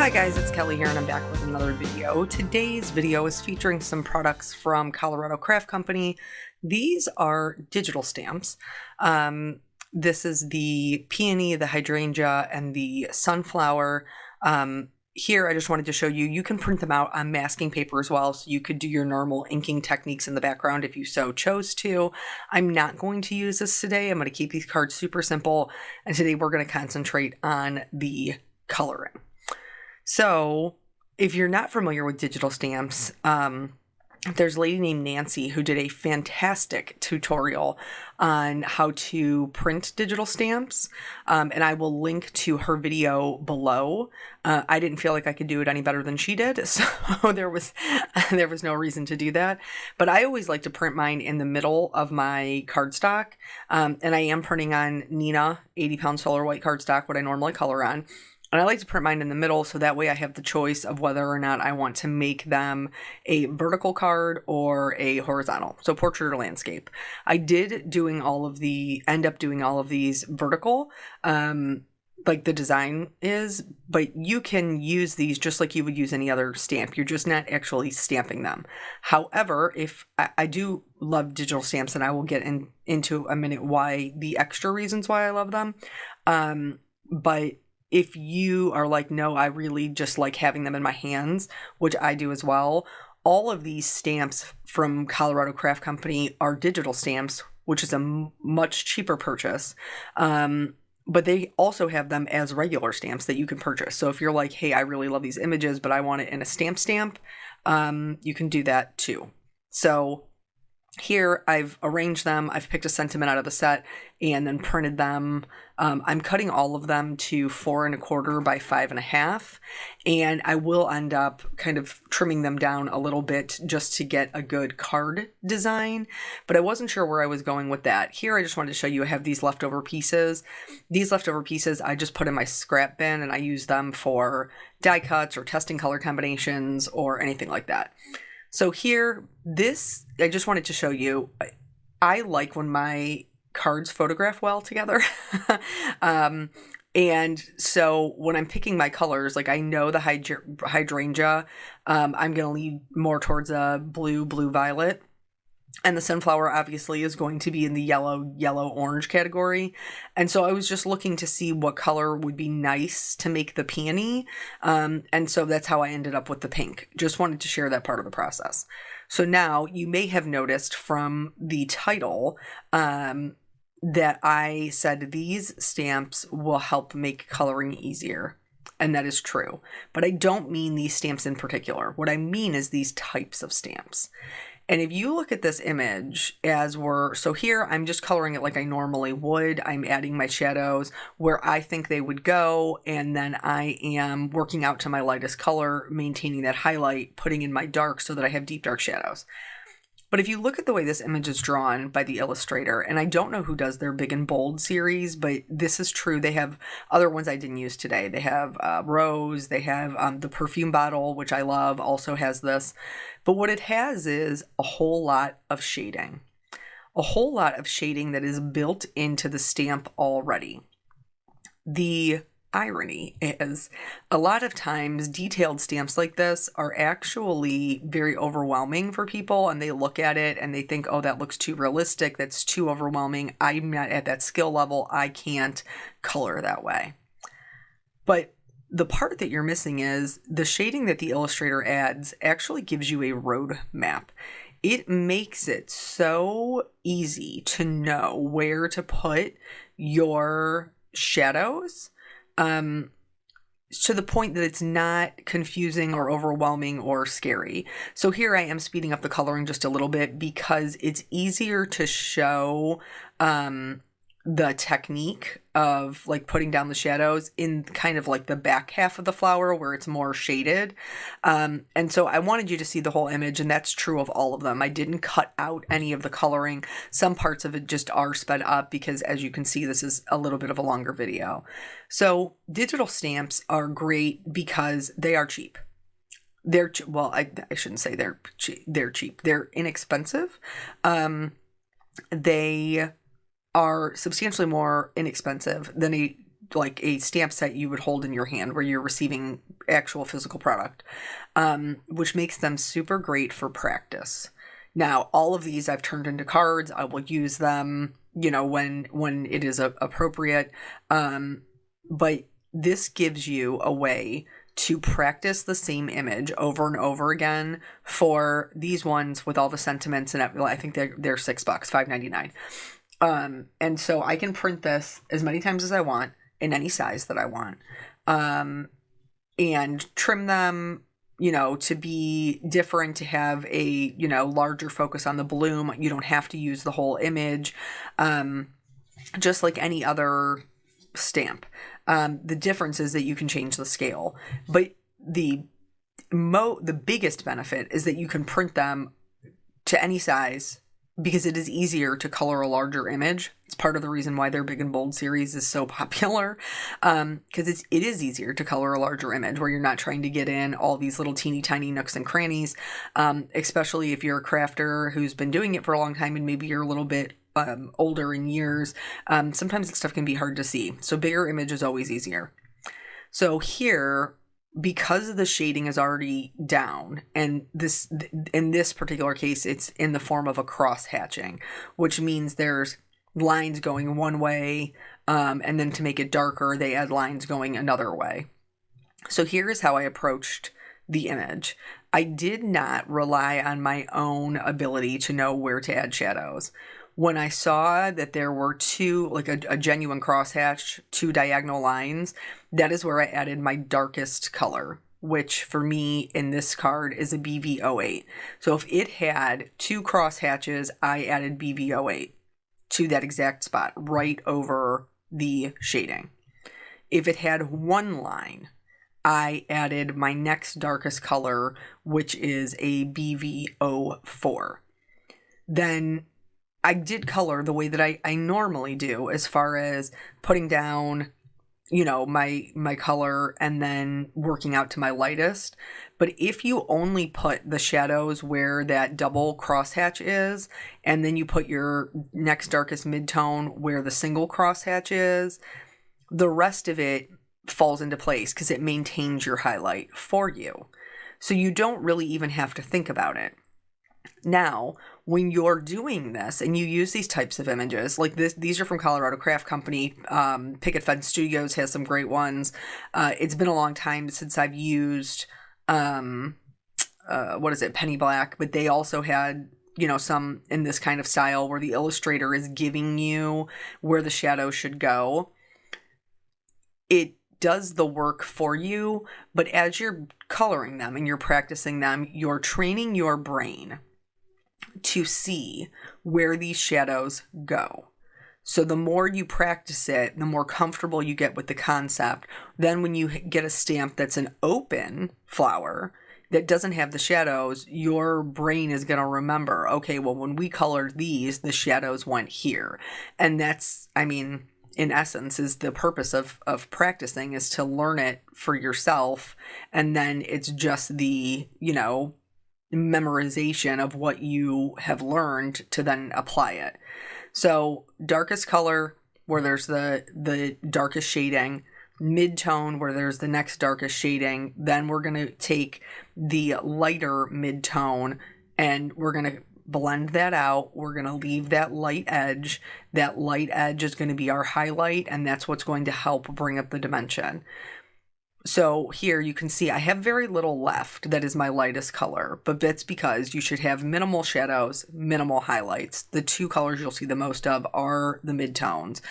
Hi guys, it's Kelly here and I'm back with another video. Today's video is featuring some products from Colorado Craft Company. These are digital stamps. This is the peony, the hydrangea, and the sunflower. Here I just wanted to show you, you can print them out on masking paper as well, so you could do your normal inking techniques in the background if you so chose to. I'm not going to use this today. I'm going to keep these cards super simple, and today we're going to concentrate on the coloring. So if you're not familiar with digital stamps, there's a lady named Nancy who did a fantastic tutorial on how to print digital stamps, and I will link to her video below. I didn't feel like I could do it any better than she did, so there was no reason to do that. But I always like to print mine in the middle of my cardstock, and I am printing on Nina 80-pound solar white cardstock, what I normally color on. And I like to print mine in the middle so that way I have the choice of whether or not I want to make them a vertical card or a horizontal, so portrait or landscape. I did end up doing all of these vertical, like the design is, but you can use these just like you would use any other stamp. You're just not actually stamping them. However, if I do love digital stamps, and I will get into a minute why, the extra reasons why I love them, but if you are like, no, I really just like having them in my hands, which I do as well, all of these stamps from Colorado Craft Company are digital stamps, which is a much cheaper purchase. But they also have them as regular stamps that you can purchase. So if you're like, hey, I really love these images, but I want it in a stamp, you can do that too. So here I've arranged them, I've picked a sentiment out of the set and then printed them. I'm cutting all of them to 4 1/4 by 5 1/2, and I will end up kind of trimming them down a little bit just to get a good card design, but I wasn't sure where I was going with that. Here I just wanted to show you I have these leftover pieces. These leftover pieces I just put in my scrap bin and I use them for die cuts or testing color combinations or anything like that. So here, I just wanted to show you, I like when my cards photograph well together. And so when I'm picking my colors, like I know the hydrangea, I'm going to lean more towards a blue-violet. And the sunflower obviously is going to be in the yellow-orange category. And so I was just looking to see what color would be nice to make the peony. And so that's how I ended up with the pink. Just wanted to share that part of the process. So now you may have noticed from the title that I said these stamps will help make coloring easier. And that is true. But I don't mean these stamps in particular. What I mean is these types of stamps. And if you look at this image so here I'm just coloring it like I normally would. I'm adding my shadows where I think they would go, and then I am working out to my lightest color, maintaining that highlight, putting in my dark so that I have deep dark shadows. But if you look at the way this image is drawn by the illustrator, and I don't know who does their big and bold series, but this is true. They have other ones I didn't use today. They have Rose, they have the perfume bottle, which I love, also has this. But what it has is a whole lot of shading. A whole lot of shading that is built into the stamp already. The irony is a lot of times detailed stamps like this are actually very overwhelming for people, and they look at it and they think, oh, that looks too realistic, that's too overwhelming, I'm not at that skill level, I can't color that way. But the part that you're missing is the shading that the illustrator adds actually gives you a road map. It makes it so easy to know where to put your shadows, to the point that it's not confusing or overwhelming or scary. So here I am speeding up the coloring just a little bit because it's easier to show the technique of like putting down the shadows in kind of like the back half of the flower where it's more shaded. And so I wanted you to see the whole image, and that's true of all of them. I didn't cut out any of the coloring. Some parts of it just are sped up because, as you can see, this is a little bit of a longer video. So digital stamps are great because they are cheap. I shouldn't say they're cheap. They're inexpensive. They are substantially more inexpensive than a like a stamp set you would hold in your hand where you're receiving actual physical product, which makes them super great for practice. Now, all of these I've turned into cards. I will use them, when it is appropriate. But this gives you a way to practice the same image over and over again for these ones with all the sentiments, and I think they're $6, $5.99. And so I can print this as many times as I want in any size that I want, and trim them, to be different, to have a, larger focus on the bloom. You don't have to use the whole image, just like any other stamp. The difference is that you can change the scale, but the biggest benefit is that you can print them to any size because it is easier to color a larger image. It's part of the reason why their Big and Bold series is so popular, because it is easier to color a larger image where you're not trying to get in all these little teeny tiny nooks and crannies, especially if you're a crafter who's been doing it for a long time and maybe you're a little bit older in years. Sometimes that stuff can be hard to see. So bigger image is always easier. So here, because the shading is already down, and in this particular case, it's in the form of a cross hatching, which means there's lines going one way, and then to make it darker, they add lines going another way. So here is how I approached the image. I did not rely on my own ability to know where to add shadows. When I saw that there were two, like a genuine crosshatch, two diagonal lines, that is where I added my darkest color, which for me in this card is a BV08. So if it had two crosshatches, I added BV08 to that exact spot right over the shading. If it had one line, I added my next darkest color, which is a BV04. Then I did color the way that I normally do, as far as putting down, my color and then working out to my lightest. But if you only put the shadows where that double crosshatch is, and then you put your next darkest midtone where the single crosshatch is, the rest of it falls into place because it maintains your highlight for you. So you don't really even have to think about it. Now, when you're doing this and you use these types of images, like these are from Colorado Craft Company. Picket Fence Studios has some great ones. It's been a long time since I've used, Penny Black, but they also had, some in this kind of style where the illustrator is giving you where the shadow should go. It does the work for you, but as you're coloring them and you're practicing them, you're training your brain to see where these shadows go. So the more you practice it, the more comfortable you get with the concept. Then when you get a stamp that's an open flower that doesn't have the shadows, your brain is going to remember, okay, well, when we colored these, the shadows went here. And that's, in essence, is the purpose of practicing, is to learn it for yourself. And then it's just the, memorization of what you have learned to then apply it. So darkest color where there's the darkest shading, mid-tone where there's the next darkest shading. Then we're going to take the lighter mid-tone and we're going to blend that out. We're going to leave that light edge. That light edge is going to be our highlight, and that's what's going to help bring up the dimension. So here you can see I have very little left that is my lightest color, but that's because you should have minimal shadows, minimal highlights. The two colors you'll see the most of are the midtones.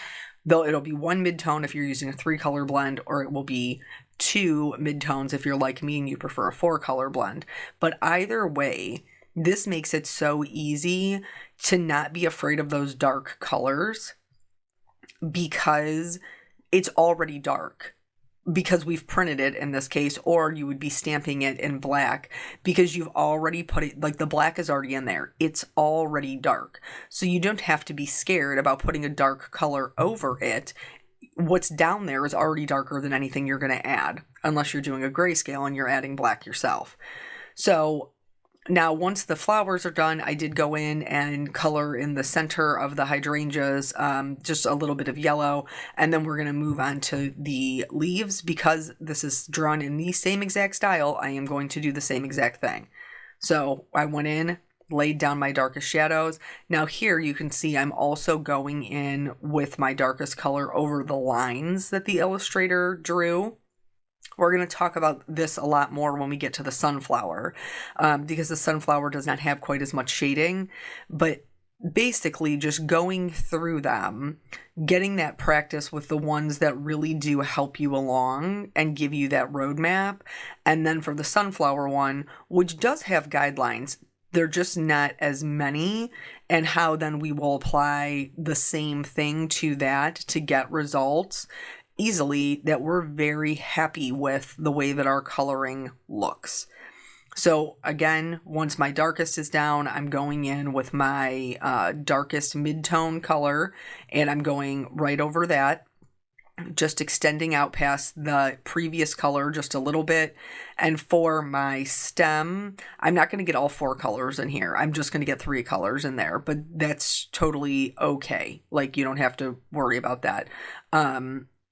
Though it'll be one midtone if you're using a 3-color blend, or it will be 2 midtones if you're like me and you prefer a 4-color blend. But either way, this makes it so easy to not be afraid of those dark colors because it's already dark. Because we've printed it in this case, or you would be stamping it in black because you've already put it, like the black is already in there. It's already dark. So you don't have to be scared about putting a dark color over it. What's down there is already darker than anything you're going to add, unless you're doing a grayscale and you're adding black yourself. So Now, once the flowers are done, I did go in and color in the center of the hydrangeas, just a little bit of yellow. And then we're going to move on to the leaves. Because this is drawn in the same exact style, I am going to do the same exact thing. So I went in, laid down my darkest shadows. Now here you can see I'm also going in with my darkest color over the lines that the illustrator drew. We're going to talk about this a lot more when we get to the sunflower, because the sunflower does not have quite as much shading, but basically just going through them, getting that practice with the ones that really do help you along and give you that roadmap. And then for the sunflower one, which does have guidelines, they're just not as many, and how then we will apply the same thing to that to get results easily that we're very happy with the way that our coloring looks. So again, once my darkest is down, I'm going in with my darkest mid-tone color, and I'm going right over that, just extending out past the previous color just a little bit. And for my stem, I'm not going to get all 4 colors in here. I'm just going to get 3 colors in there, but that's totally okay. Like, you don't have to worry about that.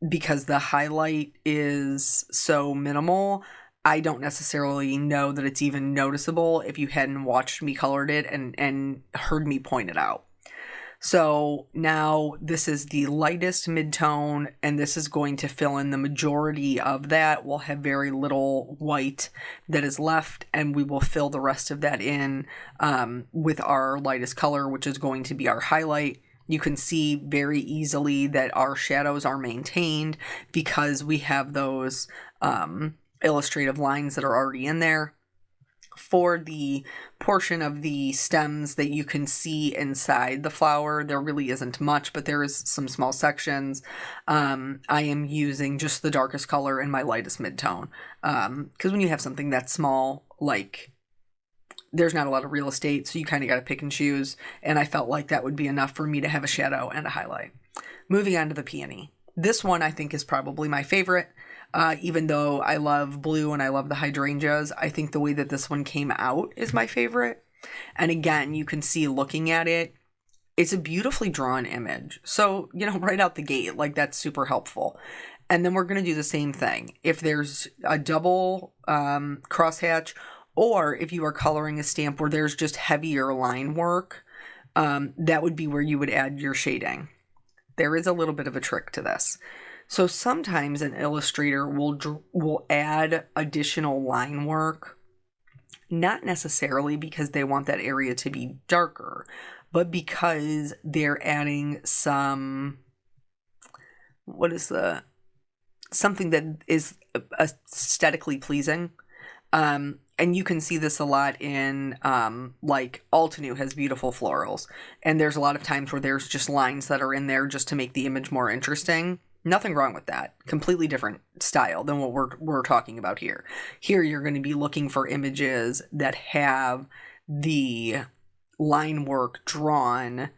Because the highlight is so minimal, I don't necessarily know that it's even noticeable if you hadn't watched me colored it and heard me point it out. So now this is the lightest mid-tone, and this is going to fill in the majority of that. We'll have very little white that is left, and we will fill the rest of that in with our lightest color, which is going to be our highlight. You can see very easily that our shadows are maintained because we have those illustrative lines that are already in there. For the portion of the stems that you can see inside the flower, there really isn't much, but there is some small sections. I am using just the darkest color and my lightest mid-tone. Because when you have something that's small, like, there's not a lot of real estate, so you kind of got to pick and choose, and I felt like that would be enough for me to have a shadow and a highlight. Moving on to the peony. This one I think is probably my favorite, even though I love blue and I love the hydrangeas. I think the way that this one came out is my favorite. And again, you can see looking at it, it's a beautifully drawn image. So, right out the gate, like, that's super helpful. And then we're going to do the same thing. If there's a double crosshatch, or if you are coloring a stamp where there's just heavier line work, that would be where you would add your shading. There is a little bit of a trick to this. So sometimes an illustrator will add additional line work, not necessarily because they want that area to be darker, but because they're adding some, something that is aesthetically pleasing. And you can see this a lot in, like, Altenew has beautiful florals. And there's a lot of times where there's just lines that are in there just to make the image more interesting. Nothing wrong with that. Completely different style than what we're talking about here. Here you're going to be looking for images that have the line work drawn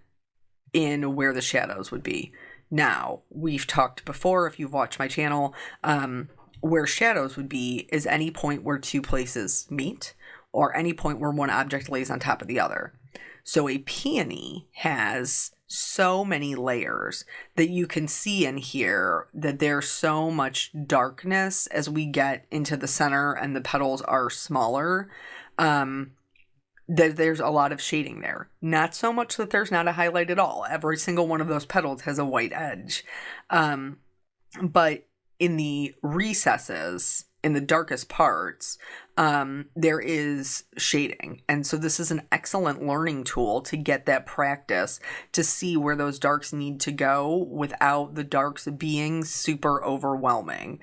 in where the shadows would be. Now, we've talked before, if you've watched my channel, where shadows would be is any point where 2 places meet, or any point where one object lays on top of the other. So a peony has so many layers that you can see in here that there's so much darkness as we get into the center and the petals are smaller, that there's a lot of shading there. Not so much that there's not a highlight at all. Every single one of those petals has a white edge. But in the recesses, in the darkest parts, there is shading. And so this is an excellent learning tool to get that practice to see where those darks need to go without the darks being super overwhelming.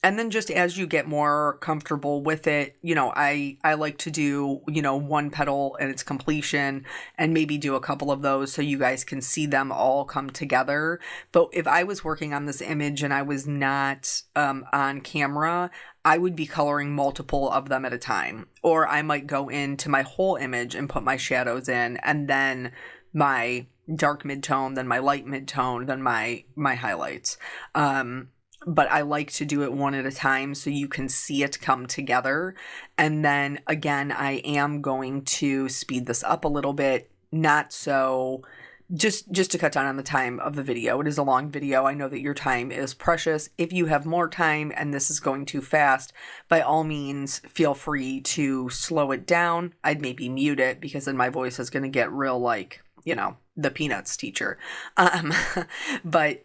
And then just as you get more comfortable with it, I like to do, one petal and its completion and maybe do a couple of those so you guys can see them all come together. But if I was working on this image and I was not on camera, I would be coloring multiple of them at a time. Or I might go into my whole image and put my shadows in, and then my dark mid-tone, then my light mid-tone, then my highlights. but I like to do it one at a time so you can see it come together. And then again, I am going to speed this up a little bit, not so just to cut down on the time of the video. It is a long video. I know that your time is precious. If you have more time and this is going too fast, by all means, feel free to slow it down. I'd maybe mute it because then my voice is going to get real like, the Peanuts teacher. But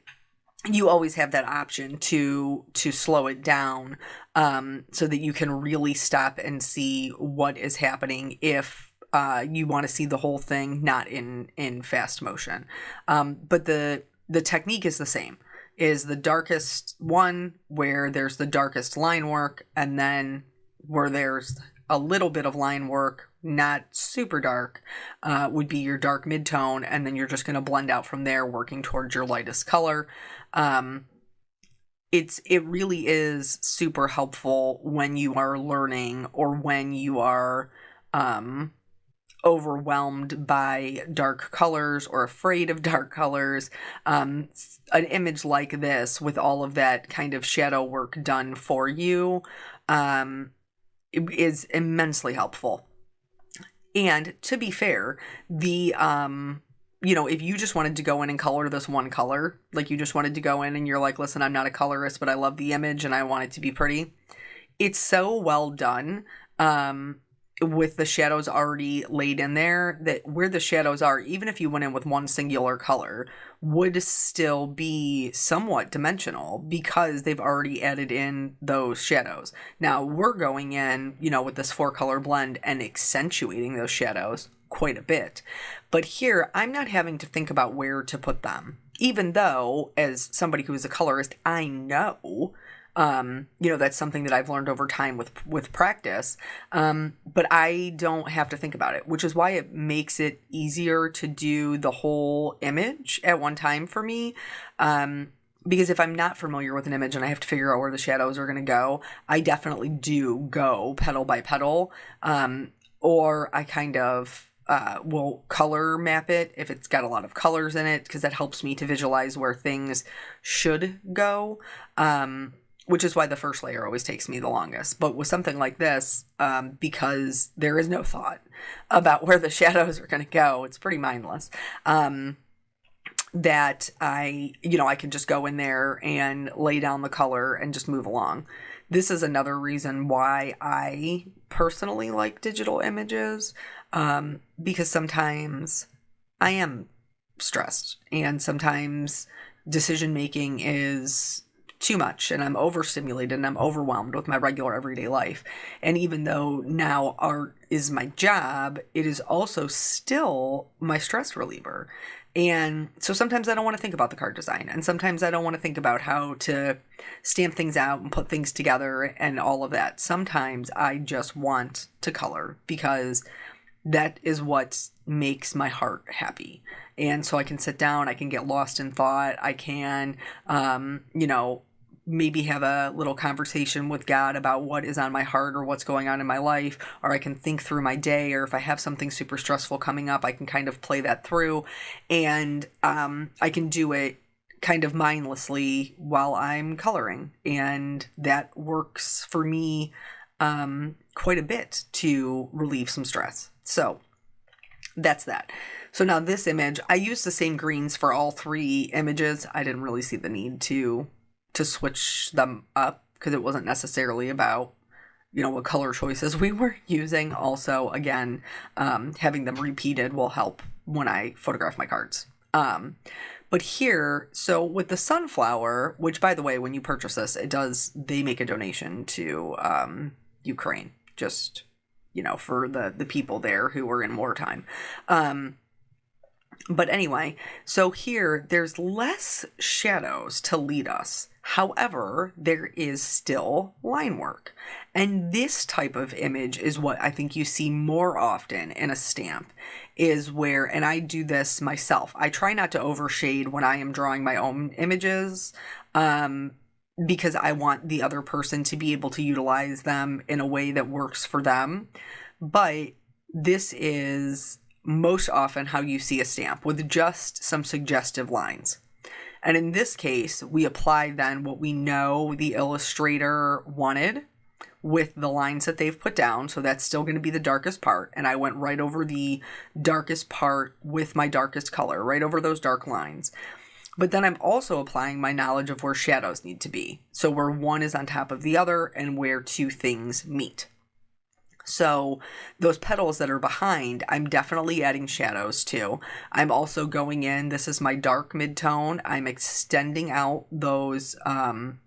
you always have that option to slow it down, so that you can really stop and see what is happening if you want to see the whole thing, not in fast motion. But the technique is the same. Is the darkest one where there's the darkest line work, and then where there's a little bit of line work, not super dark, would be your dark mid-tone, and then you're just going to blend out from there, working towards your lightest color. It really is super helpful when you are learning or when you are overwhelmed by dark colors or afraid of dark colors. An image like this with all of that kind of shadow work done for you is immensely helpful. And to be fair, the if you just wanted to go in and color this one color, like you just wanted to go in and you're like, listen, I'm not a colorist, but I love the image and I want it to be pretty. It's so well done. With the shadows already laid in there, that where the shadows are, even if you went in with one singular color, would still be somewhat dimensional because they've already added in those shadows. Now we're going in, with this 4-color blend and accentuating those shadows quite a bit. But here, I'm not having to think about where to put them. Even though, as somebody who is a colorist, I know that's something that I've learned over time with practice. But I don't have to think about it, which is why it makes it easier to do the whole image at one time for me. Because if I'm not familiar with an image and I have to figure out where the shadows are going to go, I definitely do go petal by petal. Or I kind of will color map it if it's got a lot of colors in it, because that helps me to visualize where things should go. Which is why the first layer always takes me the longest. But with something like this, because there is no thought about where the shadows are going to go, it's pretty mindless, that I can just go in there and lay down the color and just move along. This is another reason why I personally like digital images, because sometimes I am stressed and sometimes decision making is too much and I'm overstimulated and I'm overwhelmed with my regular everyday life. And even though now art is my job, it is also still my stress reliever. And so sometimes I don't want to think about the card design, and sometimes I don't want to think about how to stamp things out and put things together and all of that. Sometimes I just want to color because that is what makes my heart happy. And so I can sit down, I can get lost in thought, I can, maybe have a little conversation with God about what is on my heart or what's going on in my life, or I can think through my day, or if I have something super stressful coming up, I can kind of play that through, and I can do it kind of mindlessly while I'm coloring, and that works for me quite a bit to relieve some stress. So that's that. So now this image, I used the same greens for all 3 images. I didn't really see the need to switch them up because it wasn't necessarily about, what color choices we were using. Also, again, having them repeated will help when I photograph my cards. But here, so with the sunflower, which by the way, when you purchase this, they make a donation to Ukraine, just, for the people there who were in wartime. But anyway, so here there's less shadows to lead us. However, there is still line work. And this type of image is what I think you see more often in a stamp, is where, and I do this myself, I try not to overshade when I am drawing my own images, because I want the other person to be able to utilize them in a way that works for them. But this is most often how you see a stamp, with just some suggestive lines. And in this case, we apply then what we know the illustrator wanted with the lines that they've put down. So that's still going to be the darkest part. And I went right over the darkest part with my darkest color, right over those dark lines. But then I'm also applying my knowledge of where shadows need to be. So where one is on top of the other and where two things meet. So those petals that are behind, I'm definitely adding shadows to. I'm also going in, this is my dark mid-tone. I'm extending out those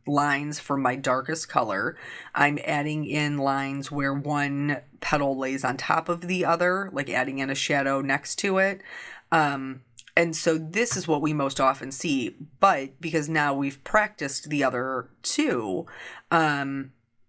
lines for my darkest color. I'm adding in lines where one petal lays on top of the other, like adding in a shadow next to it. And so this is what we most often see, but because now we've practiced the other two,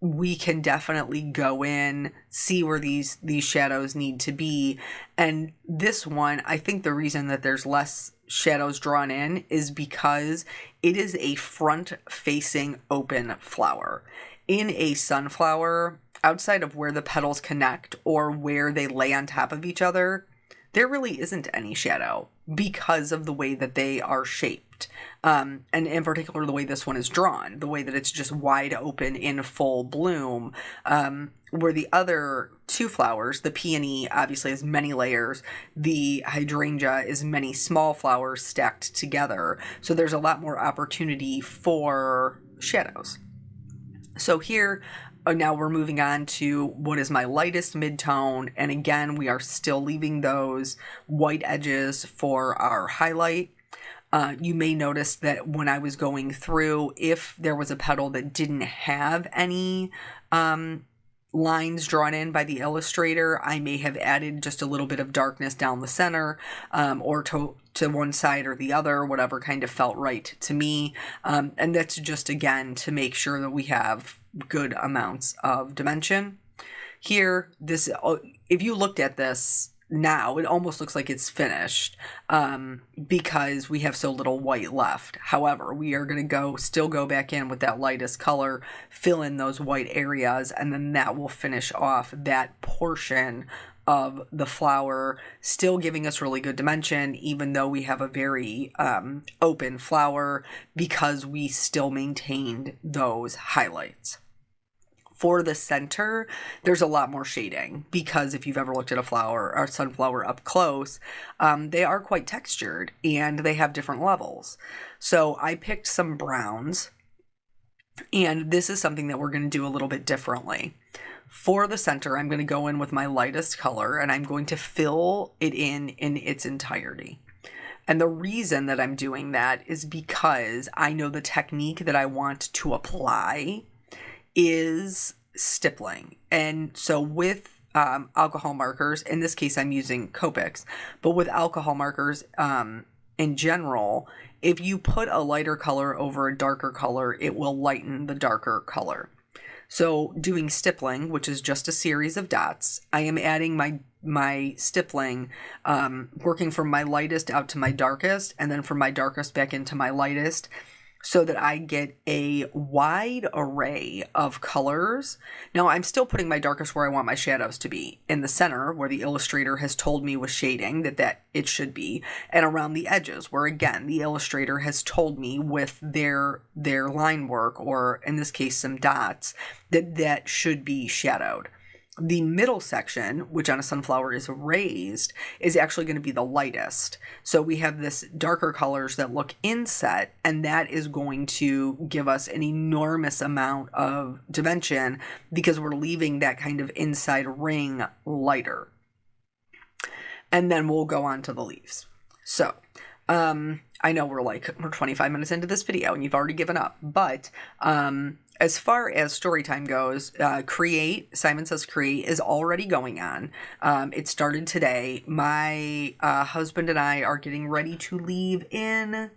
we can definitely go in, see where these shadows need to be. And this one, I think the reason that there's less shadows drawn in is because it is a front-facing open flower. In a sunflower, outside of where the petals connect or where they lay on top of each other, there really isn't any shadow because of the way that they are shaped. And in particular, the way this one is drawn, the way that it's just wide open in full bloom, where the other two flowers, the peony obviously has many layers, the hydrangea is many small flowers stacked together. So there's a lot more opportunity for shadows. So here, now we're moving on to what is my lightest mid-tone. And again, we are still leaving those white edges for our highlight. You may notice that when I was going through, if there was a petal that didn't have any lines drawn in by the illustrator, I may have added just a little bit of darkness down the center, or to one side or the other, whatever kind of felt right to me. And that's just, again, to make sure that we have good amounts of dimension. Here, this, if you looked at this now, it almost looks like it's finished, because we have so little white left. However, we are going to still go back in with that lightest color, fill in those white areas, and then that will finish off that portion of the flower, still giving us really good dimension, even though we have a very open flower, because we still maintained those highlights. For the center, there's a lot more shading, because if you've ever looked at a flower or sunflower up close, they are quite textured and they have different levels. So I picked some browns, and this is something that we're going to do a little bit differently. For the center, I'm going to go in with my lightest color and I'm going to fill it in its entirety. And the reason that I'm doing that is because I know the technique that I want to apply is stippling. And so with alcohol markers, in this case I'm using Copics, but with alcohol markers in general, if you put a lighter color over a darker color, it will lighten the darker color. So doing stippling, which is just a series of dots, I am adding my stippling, working from my lightest out to my darkest, and then from my darkest back into my lightest, so that I get a wide array of colors. Now, I'm still putting my darkest where I want my shadows to be, in the center where the illustrator has told me with shading that it should be, and around the edges where, again, the illustrator has told me with their line work, or in this case some dots, that should be shadowed. The middle section, which on a sunflower is raised, is actually going to be the lightest. So we have this darker colors that look inset, and that is going to give us an enormous amount of dimension because we're leaving that kind of inside ring lighter. And then we'll go on to the leaves. So, I know we're 25 minutes into this video and you've already given up, but as far as story time goes, Simon Says Create is already going on. It started today. My husband and I are getting ready to leave in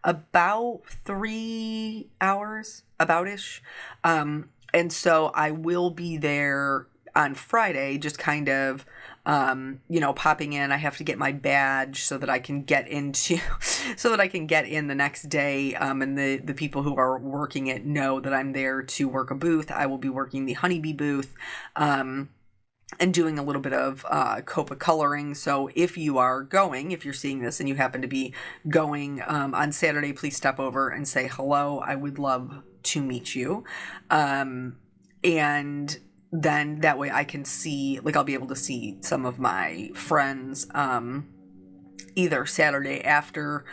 about 3 hours, about-ish. And so I will be there on Friday, just kind of, popping in. I have to get my badge so that I can get in the next day. And the people who are working it know that I'm there to work a booth. I will be working the honeybee booth. and doing a little bit of Copa coloring. So if you're seeing this and you happen to be going on Saturday, please step over and say hello. I would love to meet you. And then that way I can see, like, I'll be able to see some of my friends either Saturday after,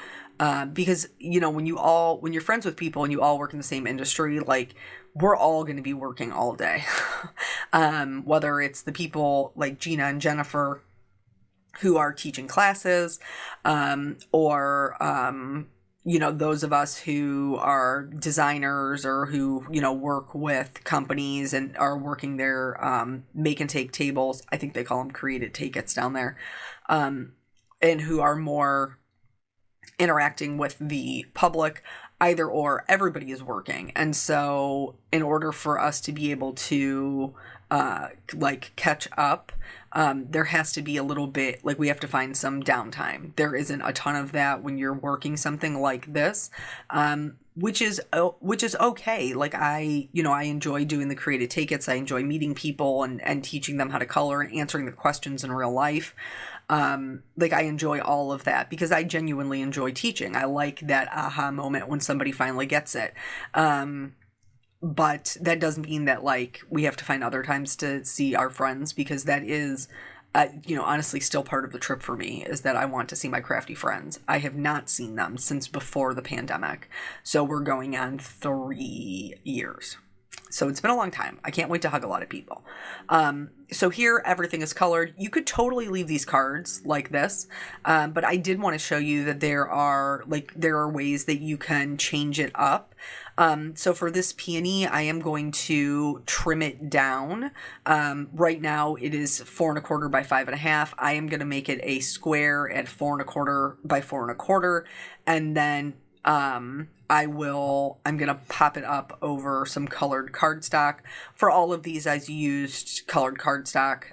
because, when you're friends with people and you all work in the same industry, like, we're all going to be working all day. Whether it's the people like Gina and Jennifer who are teaching classes, or those of us who are designers or who, work with companies and are working their make and take tables. I think they call them created take-its down there. And who are more interacting with the public. Either or, everybody is working. And so in order for us to be able to catch up, there has to be a little bit, like, we have to find some downtime. There isn't a ton of that when you're working something like this, which is okay. Like, I enjoy doing the creative take-its. I enjoy meeting people and teaching them how to color and answering the questions in real life. I enjoy all of that because I genuinely enjoy teaching. I like that aha moment when somebody finally gets it. But that doesn't mean that, like, we have to find other times to see our friends, because that is, honestly still part of the trip for me, is that I want to see my crafty friends. I have not seen them since before the pandemic. So we're going on 3 years. So it's been a long time. I can't wait to hug a lot of people. So here, everything is colored. You could totally leave these cards like this, but I did want to show you that there are ways that you can change it up. So for this peony, I am going to trim it down. Right now it is 4 1/4 by 5 1/2. I am going to make it a square at 4 1/4 by 4 1/4. And then, I'm going to pop it up over some colored cardstock. For all of these, I used colored cardstock.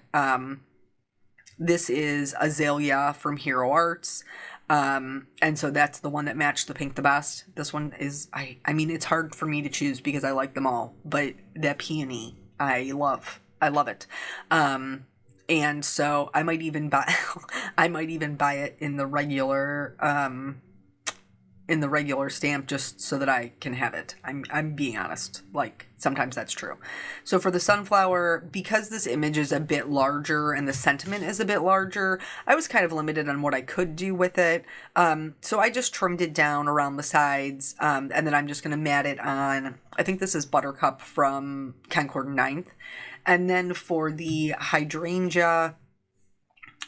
This is Azalea from Hero Arts. And so that's the one that matched the pink the best. This one is, I mean, it's hard for me to choose because I like them all, but that peony, I love it. And so I might even buy it in the regular stamp just so that I can have it. I'm being honest. Like, sometimes that's true. So for the sunflower, because this image is a bit larger and the sentiment is a bit larger, I was kind of limited on what I could do with it. So I just trimmed it down around the sides, and then I'm just going to mat it on, I think this is Buttercup from Concord 9th. And then for the hydrangea,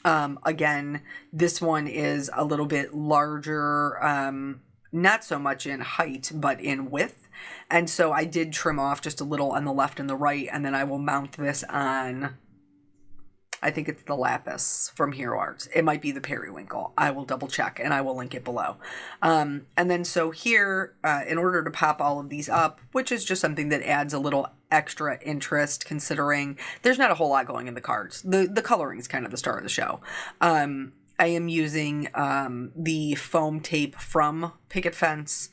again, this one is a little bit larger, not so much in height, but in width. And so I did trim off just a little on the left and the right, and then I will mount this on, I think it's the lapis from Hero Arts. It might be the periwinkle. I will double check and I will link it below. And then so here, in order to pop all of these up, which is just something that adds a little extra interest considering there's not a whole lot going in the cards. The coloring is kind of the star of the show. I am using the foam tape from Picket Fence.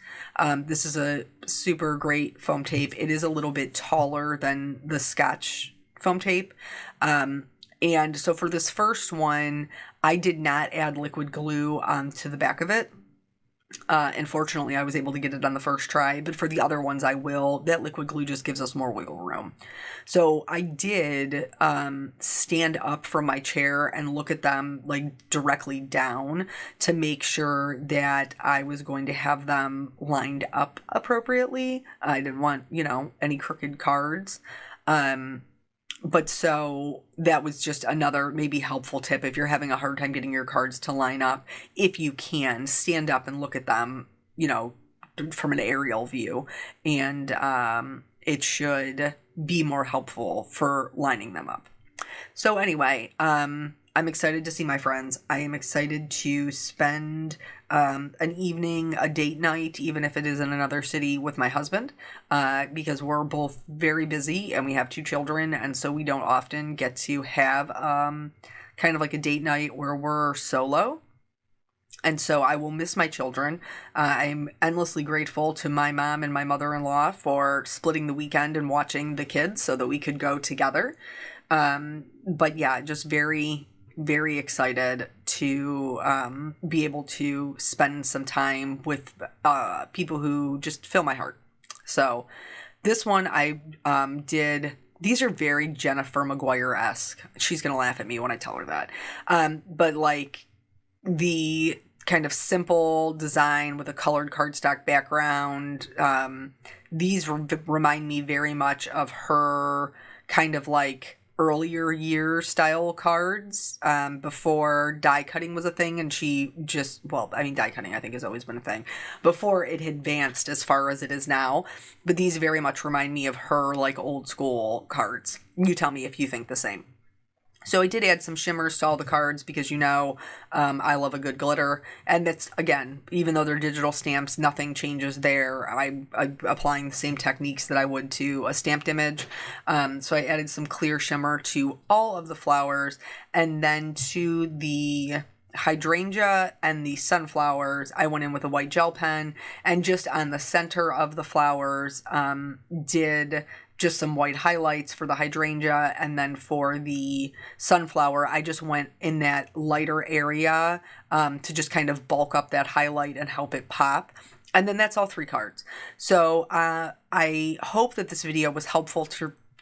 This is a super great foam tape. It is a little bit taller than the Scotch foam tape. And so for this first one, I did not add liquid glue onto the back of it. Unfortunately, I was able to get it on the first try, but for the other ones, I will. That liquid glue just gives us more wiggle room. So I did stand up from my chair and look at them like directly down to make sure that I was going to have them lined up appropriately. I didn't want, any crooked cards. But so that was just another maybe helpful tip if you're having a hard time getting your cards to line up. If you can, stand up and look at them, from an aerial view. And it should be more helpful for lining them up. So anyway, I'm excited to see my friends. I am excited to spend an evening, a date night, even if it is in another city with my husband, because we're both very busy and we have 2 children. And so we don't often get to have kind of like a date night where we're solo. And so I will miss my children. I'm endlessly grateful to my mom and my mother-in-law for splitting the weekend and watching the kids so that we could go together. But yeah, just very, very excited to be able to spend some time with people who just fill my heart. So this one I did. These are very Jennifer Maguire-esque. She's going to laugh at me when I tell her that. But like the kind of simple design with a colored cardstock background. These remind me very much of her kind of like earlier year style cards before die cutting was a thing. And she just, well, I mean, die cutting I think has always been a thing before it advanced as far as it is now. But these very much remind me of her like old school cards. You tell me if you think the same. So I did add some shimmers to all the cards because, you know, I love a good glitter. And that's, again, even though they're digital stamps, nothing changes there. I'm applying the same techniques that I would to a stamped image. So I added some clear shimmer to all of the flowers. And then to the hydrangea and the sunflowers, I went in with a white gel pen. And just on the center of the flowers, did just some white highlights for the hydrangea, and then for the sunflower, I just went in that lighter area to just kind of bulk up that highlight and help it pop. And then that's all 3 cards. So I hope that this video was helpful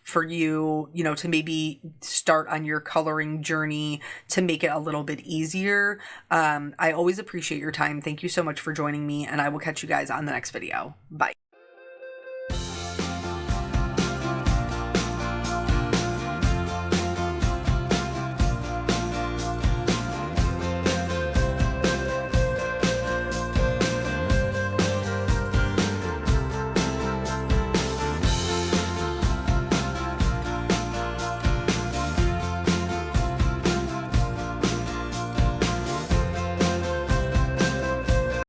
for you, you know, to maybe start on your coloring journey to make it a little bit easier. I always appreciate your time. Thank you so much for joining me, and I will catch you guys on the next video. Bye.